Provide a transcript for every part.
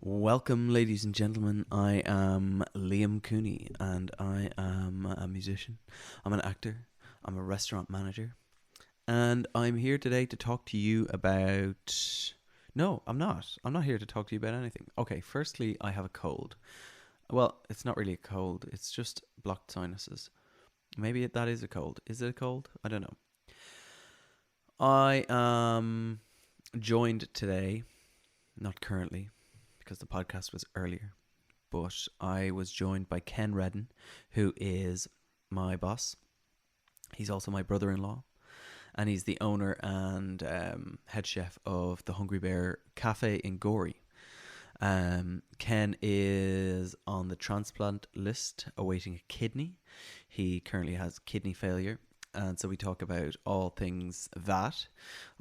Welcome, ladies and gentlemen. I am Liam Cooney, and I am a musician. I'm an actor. I'm a restaurant manager. And I'm here today to talk to you about... No, I'm not. I'm not here to talk to you about anything. Okay, firstly, I have a cold. Well, it's not really a cold. It's just blocked sinuses. Maybe that is a cold. Is it a cold? I don't know. I am joined today, not currently, because the podcast was earlier, but I was joined by Ken Reddin, who is my boss. He's also my brother-in-law, and he's the owner and head chef of the Hungry Bear Cafe in Gorey. Ken is on the transplant list, awaiting a kidney. He currently has kidney failure. And so we talk about all things that.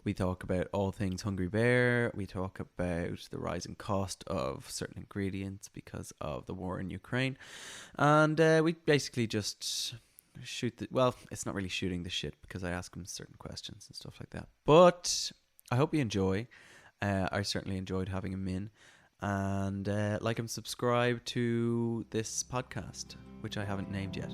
We talk about all things Hungry Bear. We talk about the rising cost of certain ingredients because of the war in Ukraine. And we basically just shoot the... Well, it's not really shooting the shit because I ask him certain questions and stuff like that. But I hope you enjoy. I certainly enjoyed having him in. And like and subscribe to this podcast, which I haven't named yet.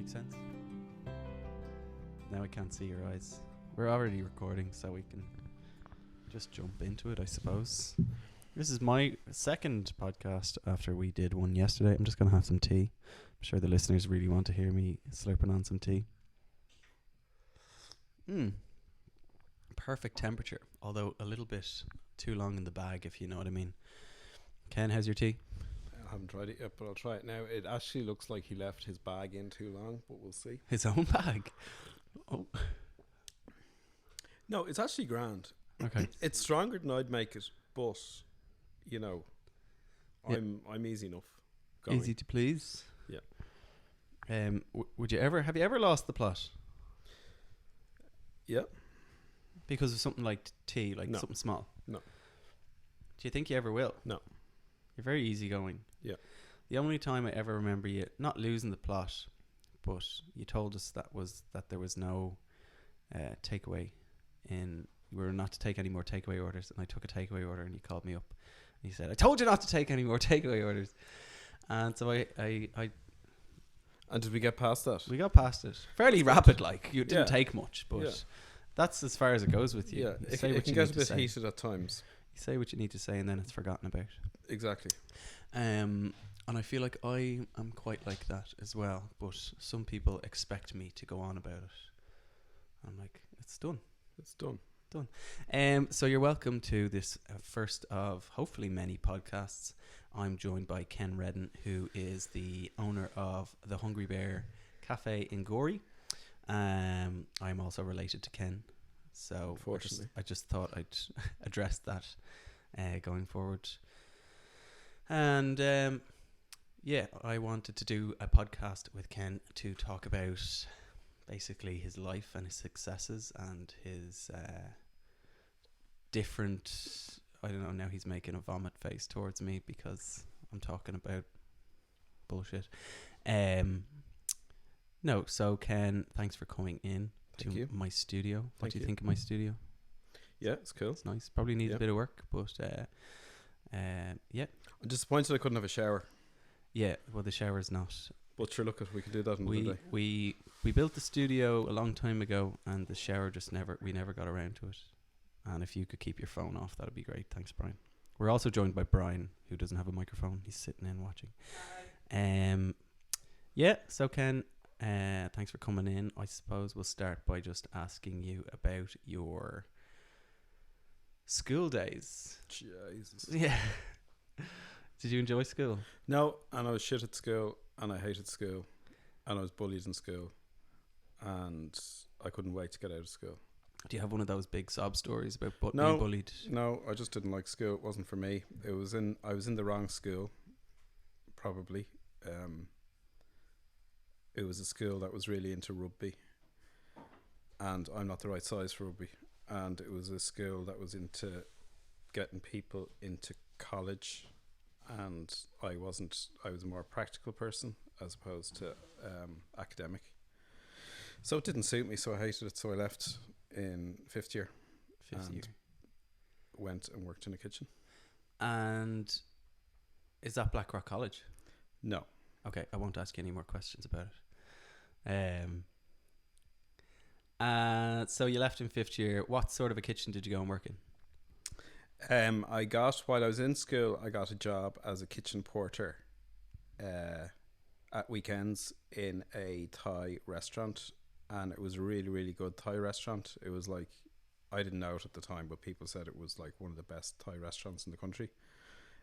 Sense. Now I can't see your eyes. We're already recording, so we can just jump into it, I suppose. This is my second podcast after we did one yesterday. I'm just going to have some tea. I'm sure the listeners really want to hear me slurping on some tea. Perfect temperature, although a little bit too long in the bag, if you know what I mean. Ken, how's your tea? I haven't tried it yet, but I'll try it now. It actually looks like he left his bag in too long, but we'll see. His own bag? Oh. No, it's actually grand. Okay. It's stronger than I'd make it, but, you know, Yeah. I'm easy enough going. Easy to please? Yeah. Would you ever... Have you ever lost the plot? Yeah. Because of something like tea, like No. something small? No. Do you think you ever will? No. You're very easygoing. Yeah. The only time I ever remember you not losing the plot, but you told us that there was no takeaway in... We were not to take any more takeaway orders, and I took a takeaway order, and you called me up, and you said, "I told you not to take any more takeaway orders." And so I And did we get past that? we got past it fairly rapid. Like, you didn't Yeah. take much, but Yeah. that's as far as it goes with you. Yeah, You it, say it what can you get need a to bit say. heated at times. You say what you need to say, and then it's forgotten about. Exactly. And I feel like I am quite like that as well, but some people expect me to go on about it. I'm like, it's done. It's done. So you're welcome to this first of hopefully many podcasts. I'm joined by Ken Reddin, who is the owner of the Hungry Bear Cafe in Gorey. I'm also related to Ken, so Unfortunately. I just thought I'd address that going forward. And I wanted to do a podcast with Ken to talk about basically his life and his successes and his different... I don't know, now he's making a vomit face towards me because I'm talking about bullshit. No, so Ken, thanks for coming in Thank to you. my studio. What Thank do you you. think of my studio? Yeah, it's cool. It's nice. Probably needs Yeah. a bit of work, but yeah. I'm disappointed I couldn't have a shower. Yeah, well, the shower's not. But sure, look, we can do that another day. We built the studio a long time ago, and the shower just never got around to it. And if you could keep your phone off, that'd be great. Thanks, Brian. We're also joined by Brian, who doesn't have a microphone. He's sitting in watching. So Ken, thanks for coming in. I suppose we'll start by just asking you about your school days. Jesus. Yeah. Did you enjoy school? No, and I was shit at school, and I hated school, and I was bullied in school, and I couldn't wait to get out of school. Do you have one of those big sob stories about No. being bullied? No, I just didn't like school. It wasn't for me. I was in the wrong school, probably. It was a school that was really into rugby, and I'm not the right size for rugby. And it was a school that was into getting people into college, and I wasn't. I was a more practical person as opposed to academic. So it didn't suit me. So I hated it. So I left in fifth year. Fifth year. Went and worked in a kitchen. And is that Blackrock College? No. Okay, I won't ask you any more questions about it. So you left in fifth year. What sort of a kitchen did you go and work in? While I was in school, I got a job as a kitchen porter at weekends in a Thai restaurant, and it was a really, really good Thai restaurant. It was like, I didn't know it at the time, but people said it was like one of the best Thai restaurants in the country.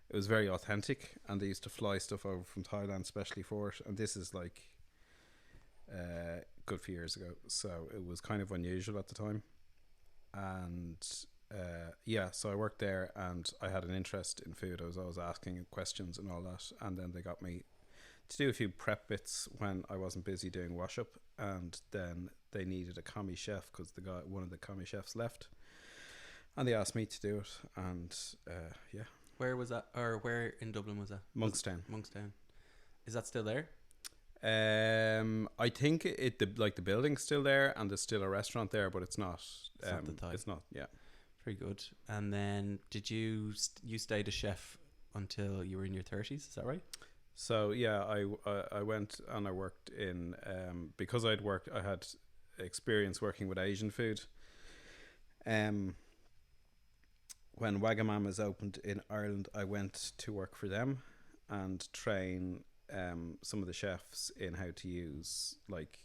It was very authentic, and they used to fly stuff over from Thailand especially for it, and this is like good few years ago, so it was kind of unusual at the time. And so I worked there, and I had an interest in food. I was always asking questions and all that, and then they got me to do a few prep bits when I wasn't busy doing wash up, and then they needed a commis chef because one of the commis chefs left, and they asked me to do it. And Where was that, or where in Dublin was that? Monkstown. Monkstown. Is that still there? I think the building's still there, and there's still a restaurant there, but it's not. It's not the Thai. It's not. Yeah. Very good. And then did you stayed a chef until you were in your 30s? Is that right? So yeah, I went and I worked in because I had experience working with Asian food. When Wagamama's opened in Ireland, I went to work for them and train some of the chefs in how to use like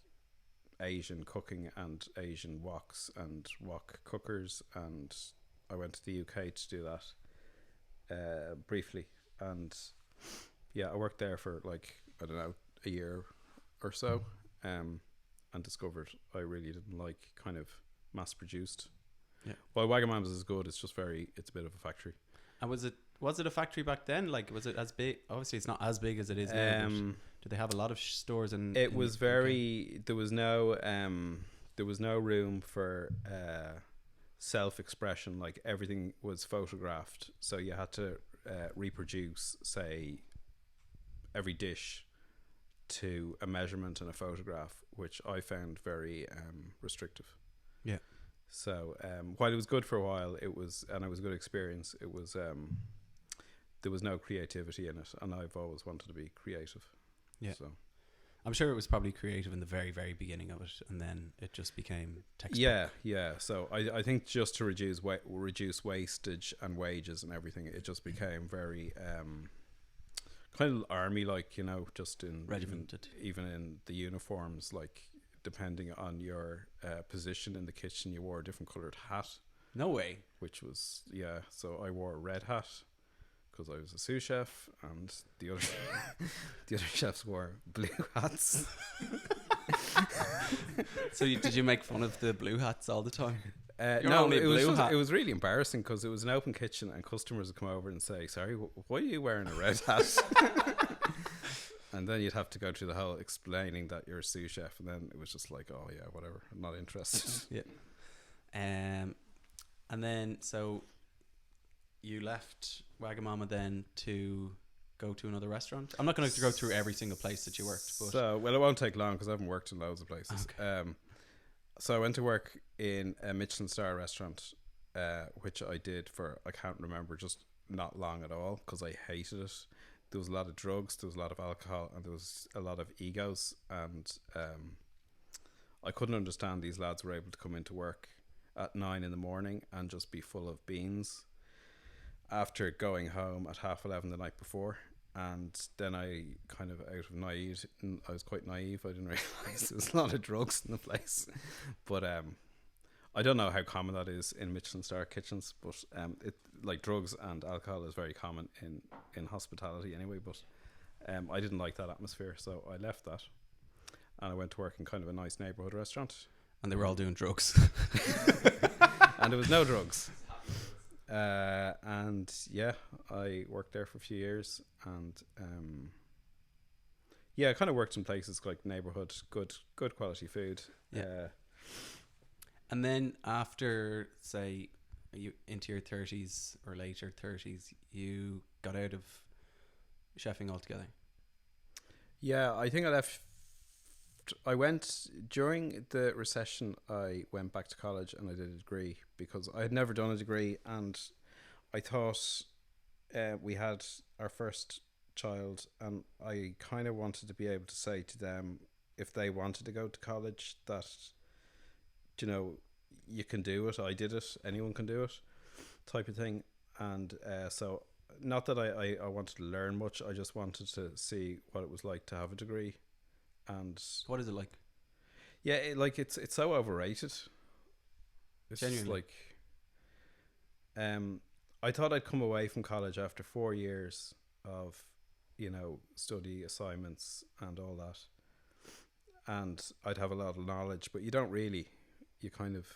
Asian cooking and Asian woks and wok cookers, and I went to the UK to do that briefly. And yeah, I worked there for like, I don't know, a year or so, and discovered I really didn't like kind of mass produced. Yeah. Well, Wagamama's is good. It's just it's a bit of a factory. And was it a factory back then? Like, was it as big? Obviously, it's not as big as it is now. Did they have a lot of stores? It was very. There was no room for self-expression. Like, everything was photographed, so you had to reproduce, say, every dish to a measurement and a photograph, which I found very restrictive. Yeah. So while it was good for a while, it was a good experience. It was there was no creativity in it, and I've always wanted to be creative. Yeah. So I'm sure it was probably creative in the very, very beginning of it, and then it just became textbook. Yeah. So I think just to reduce wastage and wages and everything, it just became very kind of army like, you know, just in regimented. Even in the uniforms, like, depending on your position in the kitchen, you wore a different coloured hat. No way. Which was, yeah, so I wore a red hat because I was a sous chef, and the other chefs wore blue hats. So did you make fun of the blue hats all the time? No, it was really embarrassing because it was an open kitchen, and customers would come over and say, "Sorry, why are you wearing a red hat?" And then you'd have to go through the whole explaining that you're a sous chef, and then it was just like, oh yeah, whatever, I'm not interested. Yeah. And then so you left Wagamama then to go to another restaurant. I'm not going to go through every single place that you worked, but so, well, it won't take long because I haven't worked in loads of places. Okay. So I went to work in a Michelin star restaurant, which I did for, I can't remember, just not long at all, because I hated it. There was a lot of drugs, there was a lot of alcohol, and there was a lot of egos, and I couldn't understand these lads were able to come into work at 9 a.m. and just be full of beans after going home at 11:30 the night before. And then I kind of, out of naive, I was quite naive, I didn't realise there was a lot of drugs in the place. But I don't know how common that is in Michelin star kitchens, but it, like, drugs and alcohol is very common in hospitality anyway. But I didn't like that atmosphere, so I left that, and I went to work in kind of a nice neighbourhood restaurant. And they were all doing drugs. And there was no drugs. And yeah, I worked there for a few years, and yeah, I kind of worked in places like neighbourhood, good quality food. Yeah. And then after, say, you into your 30s or later 30s, you got out of chefing altogether? Yeah, I think I went during the recession. I went back to college and I did a degree because I had never done a degree, and I thought we had our first child, and I kind of wanted to be able to say to them if they wanted to go to college that, you know, you can do it. I did it. Anyone can do it, type of thing. And so, not that I wanted to learn much. I just wanted to see what it was like to have a degree. And What is it like? yeah, it's so overrated. It's just Genuinely. I thought I'd come away from college after 4 years of, study assignments and all that, and I'd have a lot of knowledge, but you don't really. You kind of,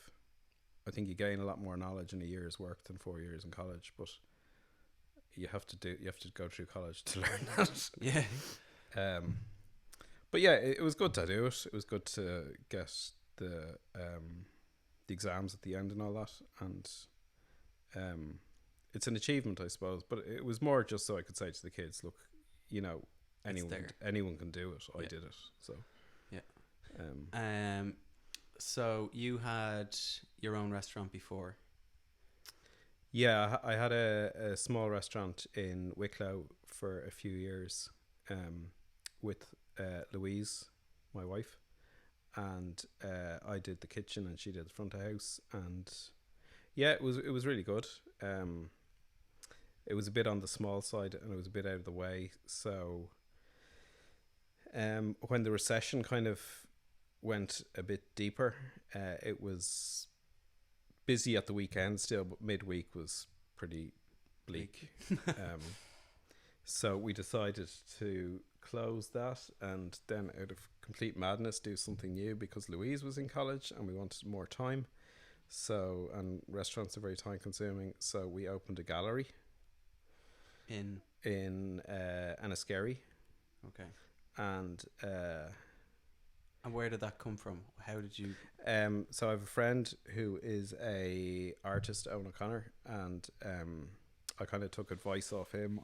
I think you gain a lot more knowledge in a year's work than 4 years in college, but you have to go through college to learn that. Yeah. But yeah, it was good to do it. It was good to get the exams at the end and all that, and it's an achievement, I suppose. But it was more just so I could say to the kids, look, anyone can do it. I did it. So yeah. So you had your own restaurant before. Yeah, I had a small restaurant in Wicklow for a few years, with Louise, my wife, and I did the kitchen and she did the front of house, and yeah, it was really good. It was a bit on the small side and it was a bit out of the way. So when the recession kind of went a bit deeper, it was busy at the weekend still, but midweek was pretty bleak. So we decided to close that, and then out of complete madness do something new because Louise was in college and we wanted more time. So, and restaurants are very time consuming, so we opened a gallery In Enniskerry. Okay. And where did that come from? How did you? So I have a friend who is a artist, Owen O'Connor, and I kind of took advice off him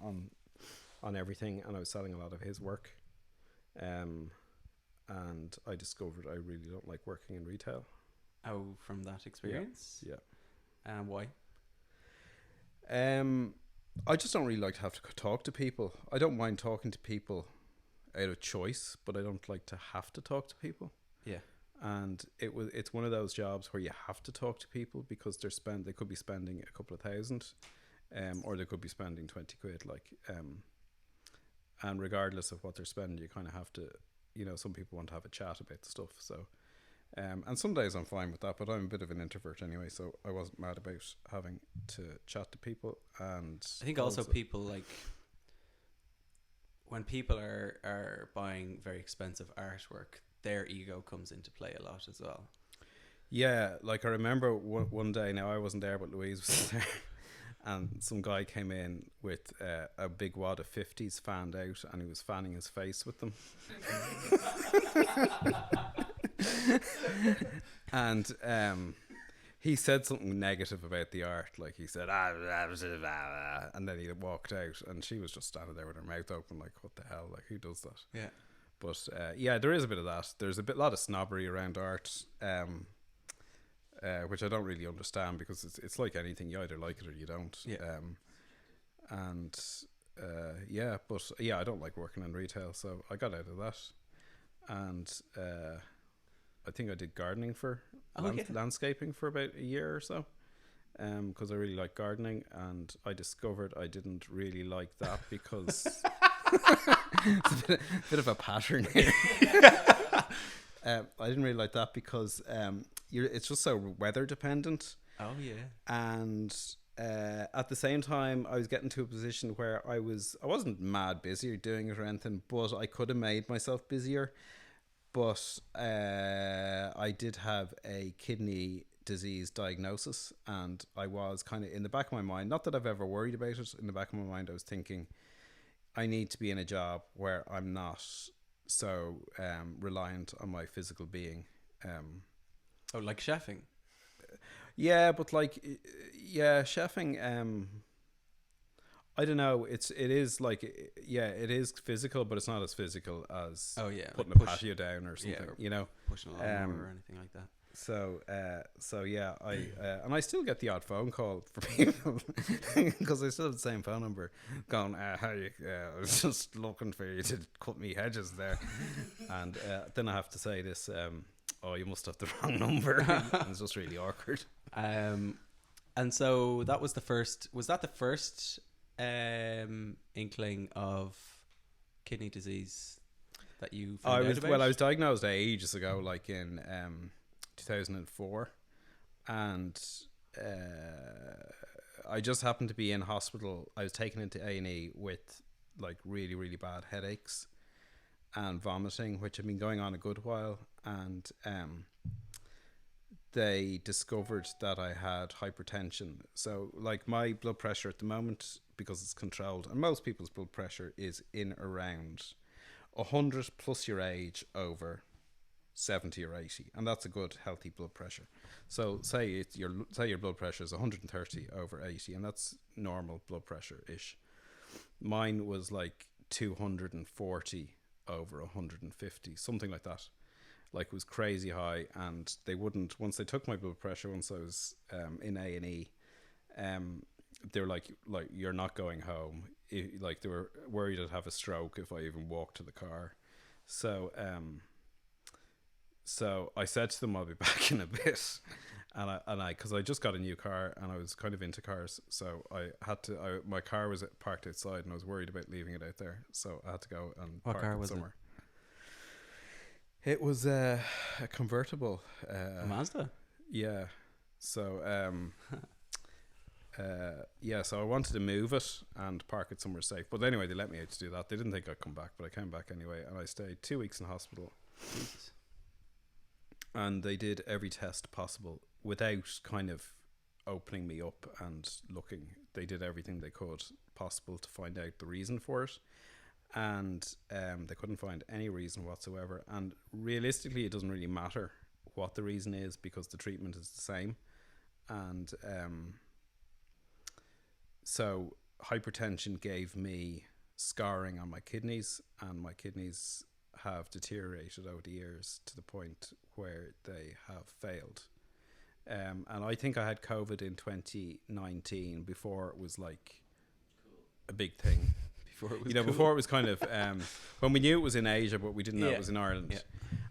on everything, and I was selling a lot of his work. And I discovered I really don't like working in retail. Oh, from that experience? Yeah. Why? I just don't really like to have to talk to people. I don't mind talking to people out of choice, but I don't like to have to talk to people. Yeah. And it's one of those jobs where you have to talk to people because they could be spending a couple of thousand, or they could be spending 20 quid, and regardless of what they're spending, you kind of have to, some people want to have a chat about the stuff. So, and some days I'm fine with that, but I'm a bit of an introvert anyway, so I wasn't mad about having to chat to people. And I think also people when people are buying very expensive artwork, their ego comes into play a lot as well. Yeah, I remember one day, now I wasn't there, but Louise was there, and some guy came in with a big wad of 50s fanned out, and he was fanning his face with them. And he said something negative about the art, he said, and then he walked out, and she was just standing there with her mouth open, what the hell, who does that? Yeah. But yeah, there is a bit of that. There's a lot of snobbery around art, which I don't really understand, because it's like anything, you either like it or you don't. Yeah. Yeah, but yeah, I don't like working in retail, so I got out of that, and I think I did gardening landscaping for about a year or so, because I really like gardening, and I discovered I didn't really like that because it's a bit of a pattern here. I didn't really like that because it's just so weather dependent. Oh yeah. And at the same time, I was getting to a position where I wasn't mad busy or doing it or anything, but I could have made myself busier. But I did have a kidney disease diagnosis, and I was kind of in the back of my mind, not that I've ever worried about it, in the back of my mind I was thinking, I need to be in a job where I'm not so reliant on my physical being. Like chefing? Yeah, but chefing, I don't know. It is like, yeah, it is physical, but it's not as physical as Oh yeah, putting like a patio down or something. or You know. pushing a lawnmower Um. or anything like that. So yeah, I still get the odd phone call for people because I still have the same phone number going, how you, I was just looking for you to cut me hedges there, and then I have to say this, oh, you must have the wrong number. And it's just really awkward. And so that was the first. Was that the first inkling of kidney disease that you found out about? I was diagnosed ages ago, like in 2004, and I just happened to be in hospital. I was taken into A&E with like really, really bad headaches and vomiting, which had been going on a good while, and they discovered that I had hypertension. So like my blood pressure at the moment, because it's controlled, and most people's blood pressure is in around 100 plus your age over 70 or 80, and that's a good healthy blood pressure. So say your blood pressure is 130 over 80, and that's normal blood pressure ish. Mine was like 240 over 150, something like that. Like, it was crazy high, and they wouldn't, once they took my blood pressure, once I was in A&E, they were like you're not going home. Like, they were worried I'd have a stroke if I even walked to the car. So so I said to them, I'll be back in a bit, and I because I just got a new car and I was kind of into cars, so I had to. My car was parked outside, and I was worried about leaving it out there, so I had to go and What park car it was somewhere. It was a convertible. A Mazda? Yeah. So yeah, so I wanted to move it and park it somewhere safe. But anyway, they let me out to do that. They didn't think I'd come back, but I came back anyway, and I stayed 2 weeks in hospital. Jesus. And they did every test possible without kind of opening me up and looking. They did everything they could possible to find out the reason for it. And they couldn't find any reason whatsoever. And realistically, it doesn't really matter what the reason is, because the treatment is the same. And so hypertension gave me scarring on my kidneys, and my kidneys have deteriorated over the years to the point where they have failed. And I think I had COVID in 2019, before it was like a big thing. Before it was cool. Before it was kind of when we knew it was in Asia, but we didn't know it was in Ireland. Yeah.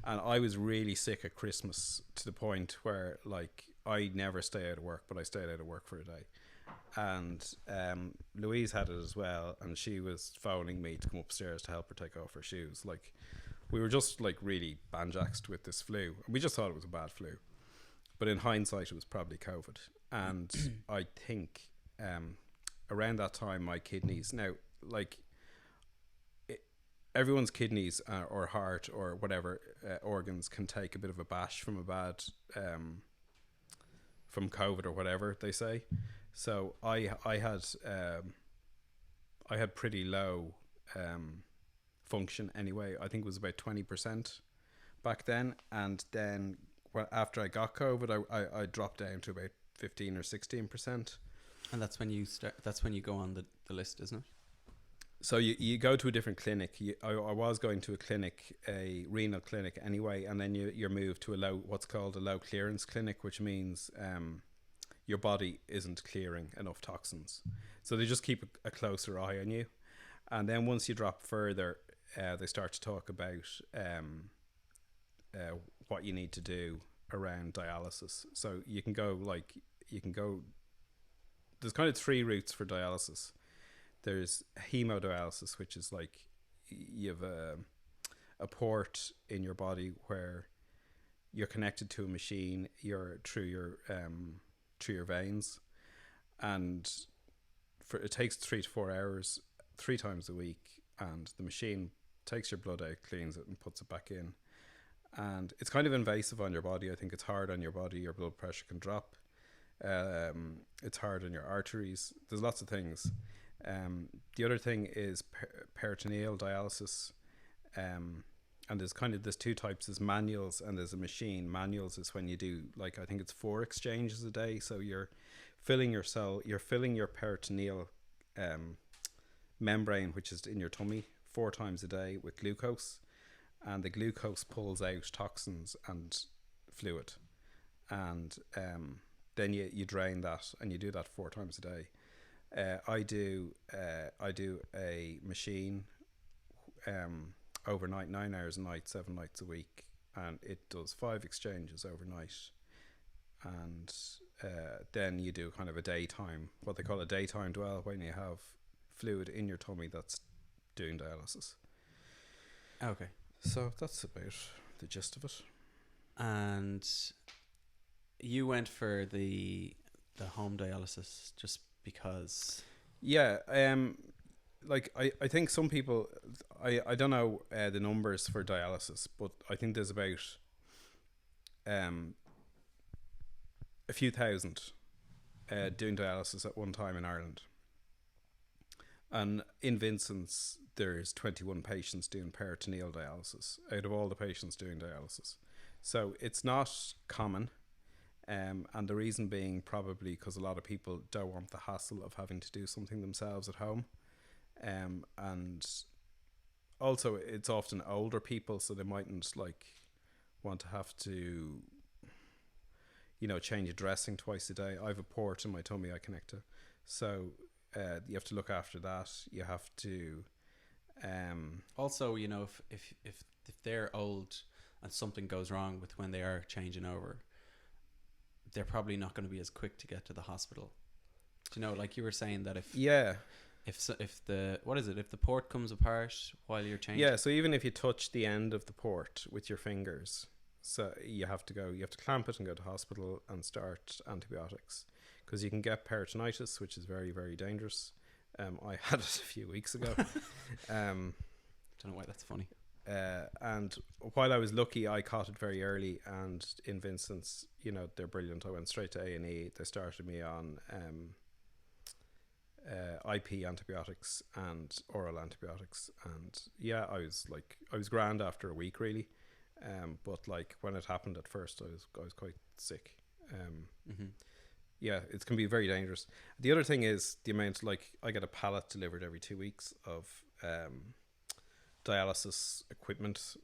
And I was really sick at Christmas, to the point where, like, I never stay out of work, but I stayed out of work for a day. And Louise had it as well, and she was phoning me to come upstairs to help her take off her shoes. Like, we were just like really banjaxed with this flu, and we just thought it was a bad flu, but in hindsight it was probably COVID. And I think around that time my kidneys, now, like, everyone's kidneys or heart or whatever organs can take a bit of a bash from a bad from COVID or whatever they say. So I had pretty low function anyway. I think it was about 20% back then, and then after I got COVID, I dropped down to about 15 or 16%. And that's when you start. That's when you go on the list, isn't it? So you go to a different clinic. I was going to a clinic, a renal clinic anyway, and then you're moved to what's called a low clearance clinic, which means your body isn't clearing enough toxins. So they just keep a closer eye on you. And then once you drop further, they start to talk about what you need to do around dialysis. So you can go, there's kind of 3 routes for dialysis. There's hemodialysis, which is like you have a port in your body where you're connected to a machine, through your veins, and it takes 3 to 4 hours, 3 times a week, and the machine takes your blood out, cleans it, and puts it back in. And it's kind of invasive on your body. I think it's hard on your body. Your blood pressure can drop. It's hard on your arteries. There's lots of things. The other thing is peritoneal dialysis, and there's 2 types. There's manuals and there's a machine. Manuals is when you do, like, I think it's 4 exchanges a day, so you're filling your peritoneal membrane which is in your tummy 4 times a day with glucose, and the glucose pulls out toxins and fluid, and then you drain that, and you do that 4 times a day. I do a machine overnight, 9 hours a night, 7 nights a week, and it does 5 exchanges overnight. And then you do kind of a daytime, what they call a daytime dwell, when you have fluid in your tummy that's doing dialysis. Okay. So that's about the gist of it. And you went for the home dialysis just because? Yeah, like I think some people, I don't know the numbers for dialysis, but I think there's about a few thousand doing dialysis at one time in Ireland. And in Vincent's, there's 21 patients doing peritoneal dialysis out of all the patients doing dialysis. So it's not common. And the reason being probably because a lot of people don't want the hassle of having to do something themselves at home. And also it's often older people, so they mightn't like want to have to, change a dressing twice a day. I have a port in my tummy I connect to. So you have to look after that. You have to also, if they're old and something goes wrong with when they are changing over, they're probably not going to be as quick to get to the hospital. Like you were saying that if the port comes apart while you're changing, so even if you touch the end of the port with your fingers, so you have to clamp it and go to hospital and start antibiotics, because you can get peritonitis, which is very, very dangerous. I had it a few weeks ago. Don't know why that's funny. And while I was lucky, I caught it very early, and in Vincent's, they're brilliant. I went straight to A&E. They started me on IP antibiotics and oral antibiotics, and I was grand after a week, really. But like when it happened at first, I was quite sick. Yeah, it can be very dangerous. The other thing is the amount, like I get a pallet delivered every 2 weeks of dialysis equipment,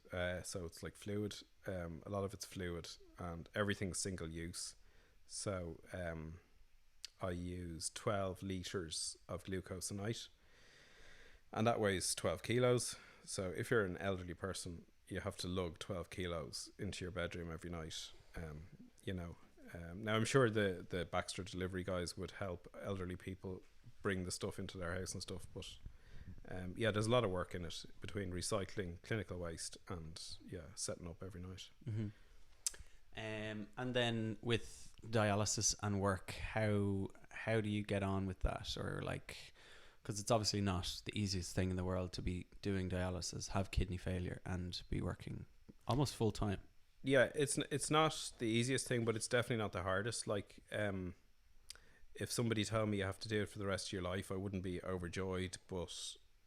so it's like fluid. A lot of it's fluid, and everything's single use. So I use 12 litres of glucose a night, and that weighs 12 kilos. So if you're an elderly person, you have to lug 12 kilos into your bedroom every night. Now I'm sure the Baxter delivery guys would help elderly people bring the stuff into their house and stuff, but there's a lot of work in it between recycling clinical waste and setting up every night. And then with dialysis and work, how do you get on with that? Or like, because it's obviously not the easiest thing in the world to be doing dialysis, have kidney failure, and be working almost full time. Yeah, it's not the easiest thing, but it's definitely not the hardest. Like, if somebody told me you have to do it for the rest of your life, I wouldn't be overjoyed, but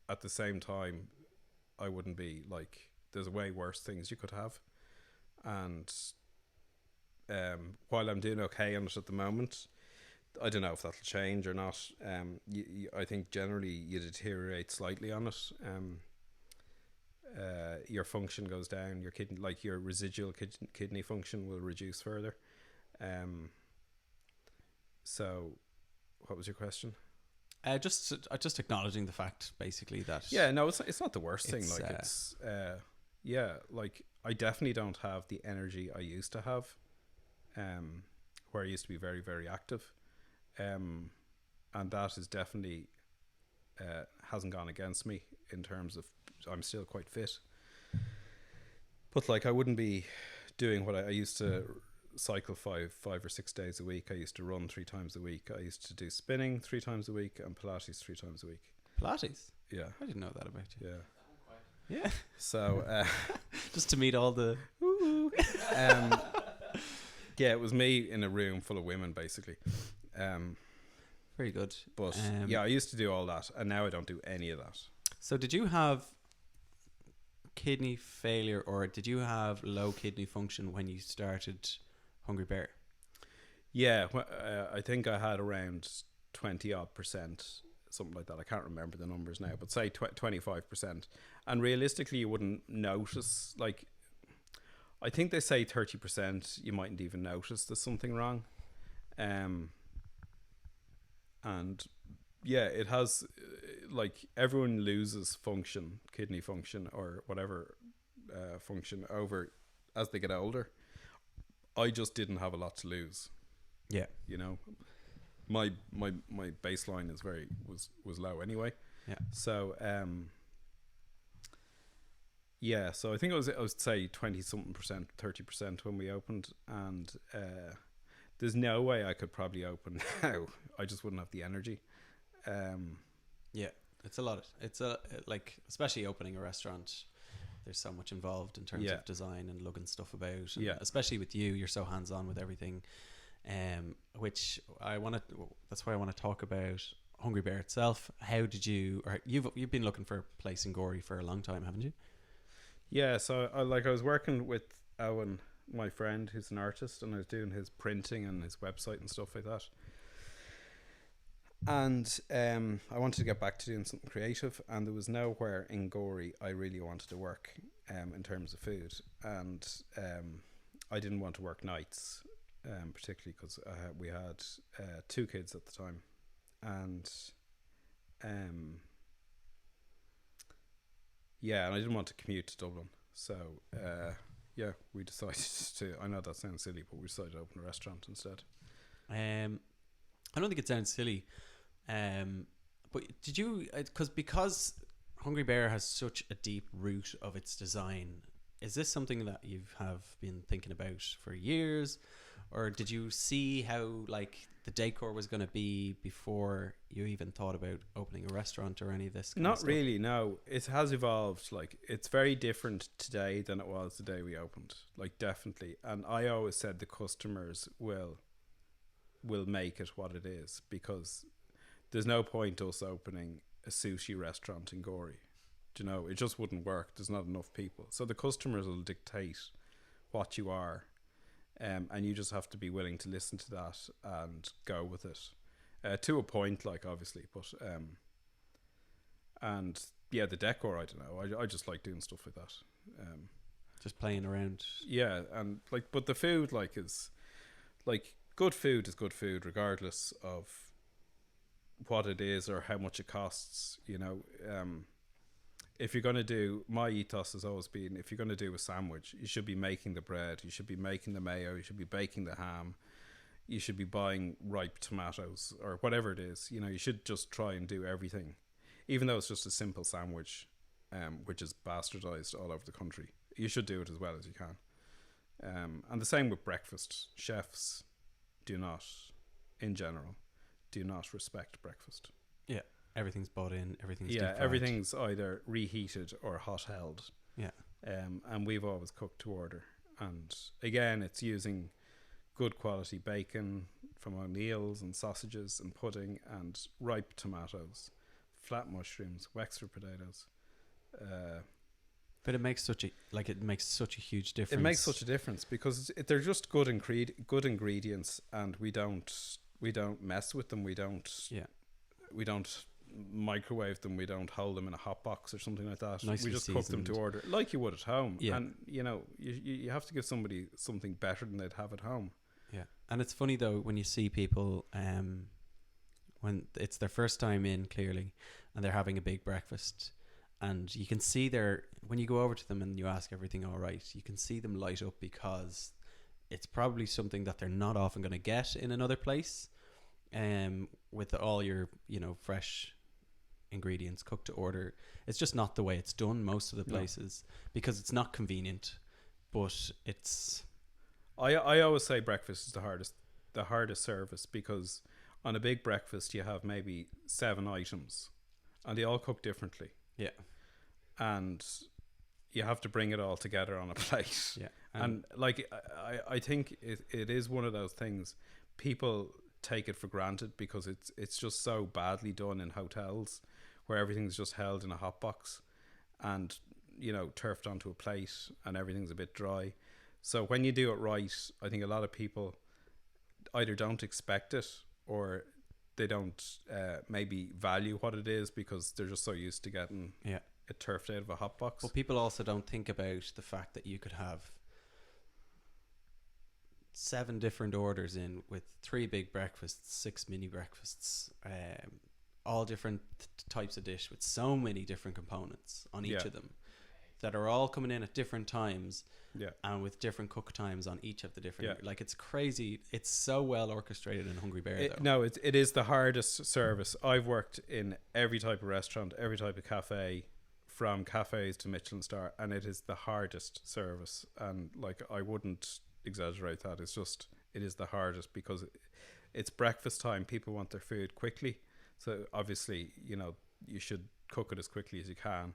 at the same time, I wouldn't be like, there's way worse things you could have. And while I'm doing okay on it at the moment, I don't know if that'll change or not. I think generally you deteriorate slightly on it. Your function goes down. Your kidney, like your residual kidney function, will reduce further. So, what was your question? Just acknowledging the fact, basically, that it's not the worst thing. Like like I definitely don't have the energy I used to have, where I used to be very, very active, and that is definitely hasn't gone against me in terms of I'm still quite fit. But like I wouldn't be doing what I used to cycle 5 or 6 days a week. I used to run 3 times a week. I used to do spinning 3 times a week and Pilates 3 times a week. Pilates? Yeah. I didn't know that about you. Yeah. Yeah. So just to meet all the yeah, it was me in a room full of women basically. Very good. But I used to do all that, and now I don't do any of that. So did you have kidney failure, or did you have low kidney function when you started Hungry Bear? Yeah, I think I had around 20% something like that. I can't remember the numbers now, but say 25%. And realistically, you wouldn't notice. Like, I think they say 30%. You mightn't even notice there's something wrong. And yeah, it has like everyone loses function, kidney function or whatever function over as they get older. I just didn't have a lot to lose. Yeah. You know, my baseline is was low anyway. Yeah. So yeah, so I think I would say 20 something percent, 30% when we opened, and there's no way I could probably open now. I just wouldn't have the energy. Yeah, it's a lot. It's like, especially opening a restaurant, there's so much involved in terms of design and lugging stuff about. And especially with you're so hands on with everything. Which that's why I want to talk about Hungry Bear itself. How did you, or you've been looking for a place in Gorey for a long time, haven't you? Yeah, so I was working with Owen, my friend, who's an artist, and I was doing his printing and his website and stuff like that. And I wanted to get back to doing something creative, and there was nowhere in Gorey I really wanted to work in terms of food, and I didn't want to work nights, particularly because we had 2 kids at the time, and yeah, and I didn't want to commute to Dublin, so yeah, we decided to. I know that sounds silly, but we decided to open a restaurant instead. I don't think it sounds silly. But did you, because Hungry Bear has such a deep root of its design, is this something that you have been thinking about for years, or did you see how like the decor was going to be before you even thought about opening a restaurant or any of this kind of Not stuff? really, no. It has evolved. Like, it's very different today than it was the day we opened, like, definitely. And I always said the customers will make it what it is, because there's no point us opening a sushi restaurant in Gorey. Do you know, it just wouldn't work. There's not enough people. So the customers will dictate what you are, and you just have to be willing to listen to that and go with it to a point, like, obviously. But and yeah, the decor, I don't know. I just like doing stuff like that. Just playing around. Yeah, and like, but the food, like, is like, good food is good food regardless of what it is or how much it costs, you know. If you're going to do, my ethos has always been, if you're going to do a sandwich, you should be making the bread, you should be making the mayo, you should be baking the ham, you should be buying ripe tomatoes or whatever it is. You know, you should just try and do everything, even though it's just a simple sandwich, which is bastardized all over the country. You should do it as well as you can. And the same with breakfast. Chefs do not, in general, do not respect breakfast. Yeah, everything's bought in, everything's yeah, deep-fried. everything's either reheated or hot held. Yeah. And we've always cooked to order. And again, it's using good quality bacon from O'Neill's and sausages and pudding and ripe tomatoes, flat mushrooms, Wexford potatoes. But it makes such a huge difference. It makes such a difference because they're just good ingredients, and we don't mess with them. We don't microwave them. We don't hold them in a hot box or something like that. Nicely we just seasoned. cook them to order, like you would at home. Yeah. And you know, you have to give somebody something better than they'd have at home. Yeah, and it's funny though when you see people when it's their first time in, clearly, and they're having a big breakfast, and you can see when you go over to them and you ask everything all right, you can see them light up because it's probably something that they're not often going to get in another place, with all your, you know, fresh ingredients cooked to order. It's just not the way it's done most of the places, because it's not convenient, but it's... I always say breakfast is the hardest service, because on a big breakfast you have maybe 7 items and they all cook differently. Yeah. And you have to bring it all together on a plate. Yeah. And like, I think it is one of those things people take it for granted because it's just so badly done in hotels where everything's just held in a hot box and, you know, turfed onto a plate and everything's a bit dry. So when you do it right, I think a lot of people either don't expect it or they don't maybe value what it is because they're just so used to getting Yeah. it turfed out of a hot box. But people also don't think about the fact that you could have 7 different orders in with 3 big breakfasts, 6 mini breakfasts, all different types of dish with so many different components on each Yeah. of them that are all coming in at different times Yeah. and with different cook times on each of the different. Yeah. Like, it's crazy. It's so well orchestrated in Hungry Bear, though. No, it is the hardest service. I've worked in every type of restaurant, every type of cafe, from cafes to Michelin star, and it is the hardest service. And like, I wouldn't exaggerate that. It's just, it is the hardest because it's breakfast time. People want their food quickly. So obviously, you know, you should cook it as quickly as you can,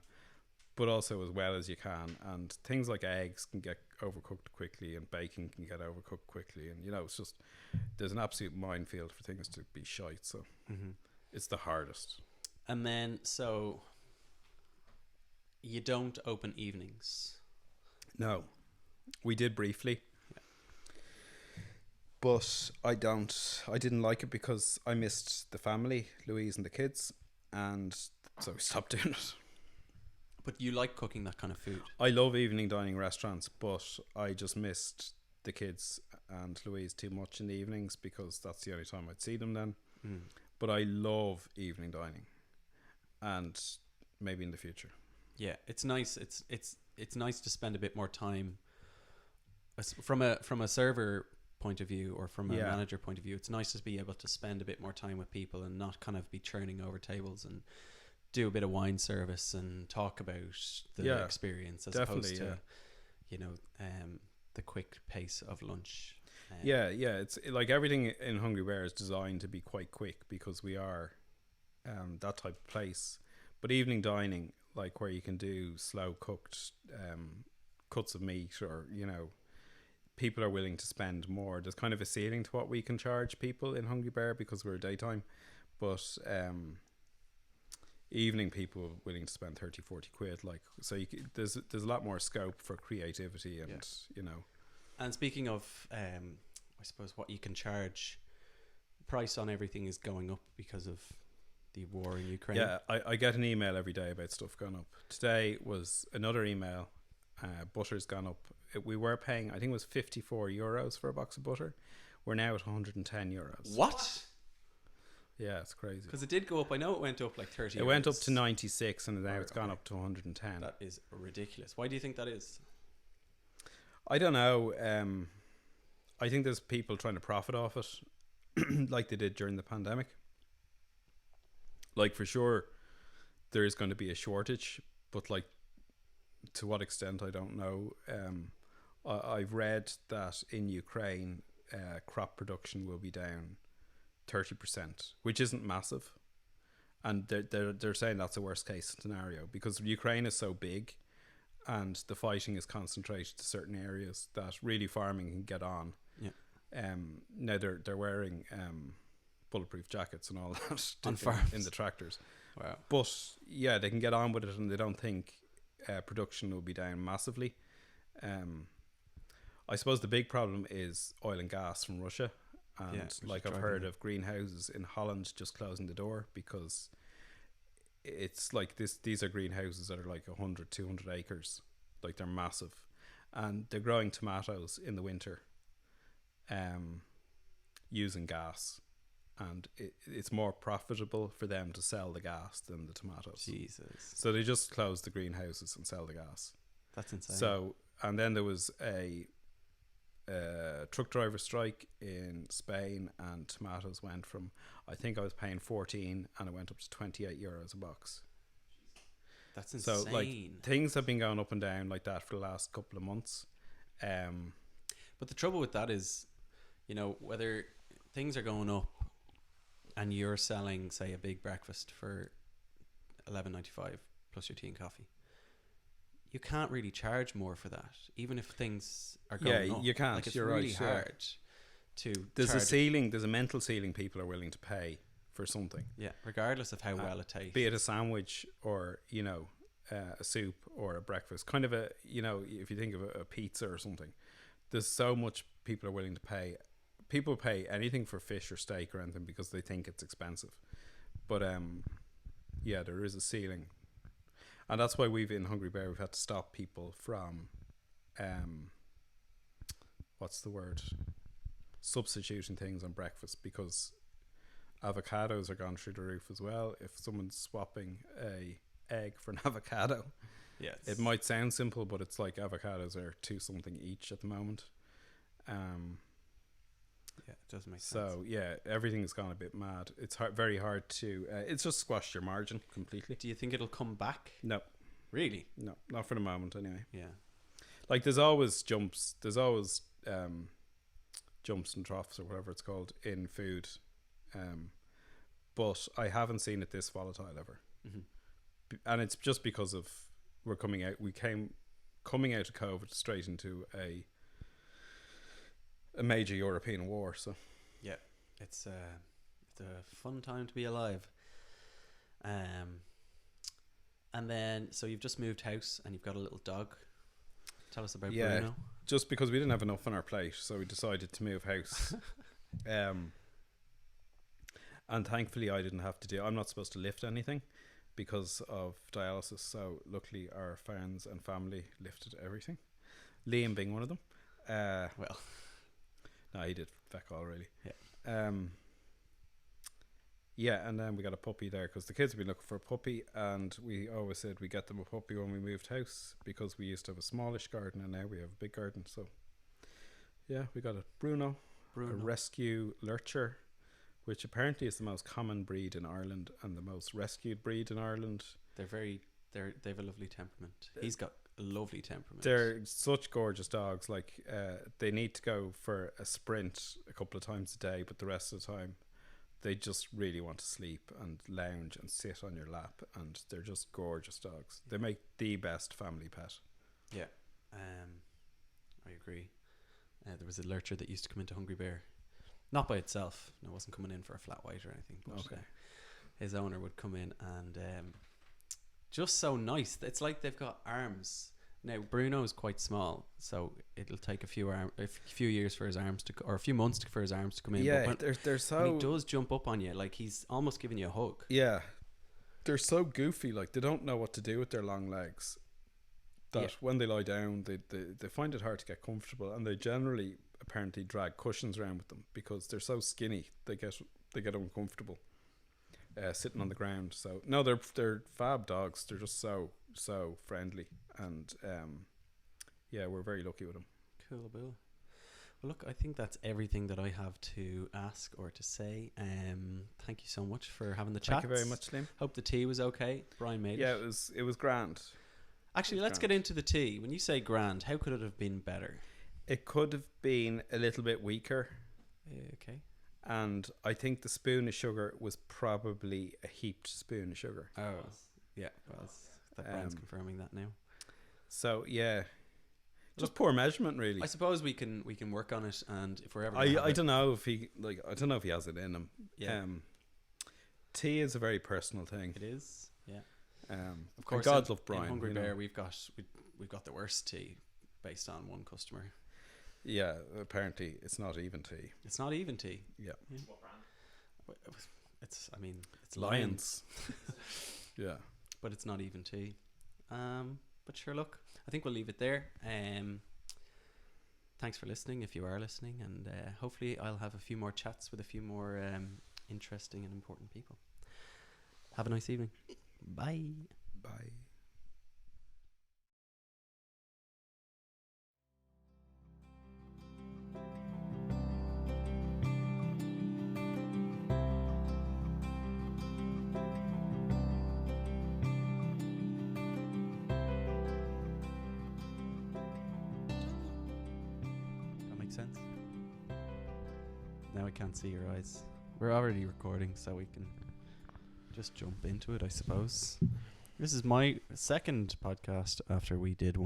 but also as well as you can. And things like eggs can get overcooked quickly, and bacon can get overcooked quickly. And, you know, it's just, there's an absolute minefield for things to be shite. So it's the hardest. And then, so you don't open evenings. No, we did briefly. But I didn't like it because I missed the family, Louise and the kids, and so we stopped doing it. But you like cooking that kind of food. I love evening dining restaurants, but I just missed the kids and Louise too much in the evenings because that's the only time I'd see them then. But I love evening dining, and maybe in the future. Yeah, it's nice. It's nice to spend a bit more time from a server point of view, or from a manager point of view. It's nice to be able to spend a bit more time with people and not kind of be churning over tables and do a bit of wine service and talk about the experience as opposed to you know, the quick pace of lunch. It's like everything in Hungry Bear is designed to be quite quick because we are that type of place. But evening dining, like where you can do slow cooked cuts of meat, or, you know, people are willing to spend more. There's kind of a ceiling to what we can charge people in Hungry Bear because we're daytime, but evening people are willing to spend 30-40 quid. Like, so there's a lot more scope for creativity and you know. And speaking of I suppose what you can charge, price on everything is going up because of the war in Ukraine. Yeah, I get an email every day about stuff going up. Today was another email. Butter's gone up. We were paying, I think it was €54 for a box of butter. We're now at €110. What? Yeah, it's crazy. Because it did go up. I know it went up like 30. It went up to 96, and now it's gone up to 110. That is ridiculous. Why do you think that is? I don't know. I think there's people trying to profit off it, like they did during the pandemic. Like, for sure, there is going to be a shortage, but like, to what extent, I don't know. I've read that in Ukraine, crop production will be down 30%, which isn't massive, and they're saying that's a worst case scenario because Ukraine is so big, and the fighting is concentrated to certain areas that really farming can get on. Yeah. Now they're wearing bulletproof jackets and all that on farms in the tractors. Wow. But yeah, they can get on with it, and they don't think production will be down massively. I suppose the big problem is oil and gas from Russia. And like, I've heard of greenhouses in Holland just closing the door because it's like these are greenhouses that are like 100, 200 acres. Like, they're massive. And they're growing tomatoes in the winter using gas. And it's more profitable for them to sell the gas than the tomatoes. Jesus. So they just close the greenhouses and sell the gas. That's insane. So, and then there was a truck driver strike in Spain, and tomatoes went from, I think I was paying 14, and it went up to €28 a box. That's insane. So like, things have been going up and down like that for the last couple of months. But the trouble with that is, you know, whether things are going up and you're selling, say, a big breakfast for $11.95 plus your tea and coffee, you can't really charge more for that, even if things are going up. You can't. Like, it's You're really right, hard to. There's a ceiling. There's a mental ceiling people are willing to pay for something. Yeah, regardless of how well it tastes. Be it a sandwich or, you know, a soup or a breakfast. Kind of a, you know, if you think of a pizza or something, there's so much people are willing to pay people pay anything for fish or steak or anything because they think it's expensive. But yeah, there is a ceiling, and that's why we've in Hungry Bear we've had to stop people from what's the word, substituting things on breakfast, because avocados are gone through the roof as well. If someone's swapping a egg for an avocado, Yes. it might sound simple, but it's like avocados are $2 something each at the moment. Yeah, it does make sense. So yeah, everything has gone a bit mad. It's very hard to. It's just squashed your margin completely. Do you think it'll come back? No, Really? no, not for the moment anyway. Yeah. Like there's always jumps. There's always jumps and troughs or whatever it's called in food. But I haven't seen it this volatile ever. Mm-hmm. And it's just because of coming out of COVID straight into a major European war. So Yeah, it's a fun time to be alive. And then so you've just moved house and you've got a little dog. Tell us about Bruno. Just because we didn't have enough on our plate, so we decided to move house. And thankfully I didn't have to do. I'm not supposed to lift anything because of dialysis, so luckily our friends and family lifted everything, Liam being one of them. Well, no, he did feck all really. Yeah. Yeah, and then we got a puppy there because the kids have been looking for a puppy, and we always said we get them a puppy when we moved house because we used to have a smallish garden and now we have a big garden. So yeah, we got a Bruno. A rescue lurcher, which apparently is the most common breed in Ireland and the most rescued breed in Ireland. they have a lovely temperament. He's got a lovely temperament. They're such gorgeous dogs. Like they need to go for a sprint a couple of times a day, but the rest of the time they just really want to sleep and lounge and sit on your lap, and they're just gorgeous dogs. They make the best family pet. Yeah, I agree. There was a lurcher that used to come into Hungry Bear, not by itself. No, it wasn't coming in for a flat white or anything. But Okay. his owner would come in and just so nice. It's like they've got arms. Now Bruno is quite small, so it'll take a few years for his arms to, or a few months for his arms to come in. Yeah, but they're so. when he does jump up on you, like he's almost giving you a hug. Yeah, they're so goofy. Like they don't know what to do with their long legs. That when they lie down, they find it hard to get comfortable, and they generally apparently drag cushions around with them because they're so skinny. They get uncomfortable sitting on the ground. So no, they're fab dogs. They're just so friendly, and yeah, we're very lucky with them. Cool, Bill. Well, look, I think that's everything that I have to ask or to say. Thank you so much for having the chat. Thank you very much, Liam. Hope the tea was okay. Brian made Yeah, it. it was grand. Actually, let's get into the tea. When you say grand, how could it have been better? It could have been a little bit weaker, Okay. and I think the spoon of sugar was probably a heaped spoon of sugar. Oh, yeah. Well, that Brian's confirming that now. So yeah, just poor measurement, really. I suppose we can work on it, and if we're ever, I don't know if he has it in him. Yeah. Tea is a very personal thing. It is. Yeah. Of course, God love Brian. In Hungry you know. Bear, we've got the worst tea based on one customer. Yeah, apparently it's not even tea. It's not even tea. Yeah. What brand? It's Lions. Yeah. But it's not even tea. But sure, look, I think we'll leave it there. Thanks for listening, if you are listening, and hopefully I'll have a few more chats with a few more interesting and important people. Have a nice evening. Bye. Bye. That makes sense. Now I can't see your eyes. We're already recording, so we can just jump into it, I suppose. This is my second podcast after we did one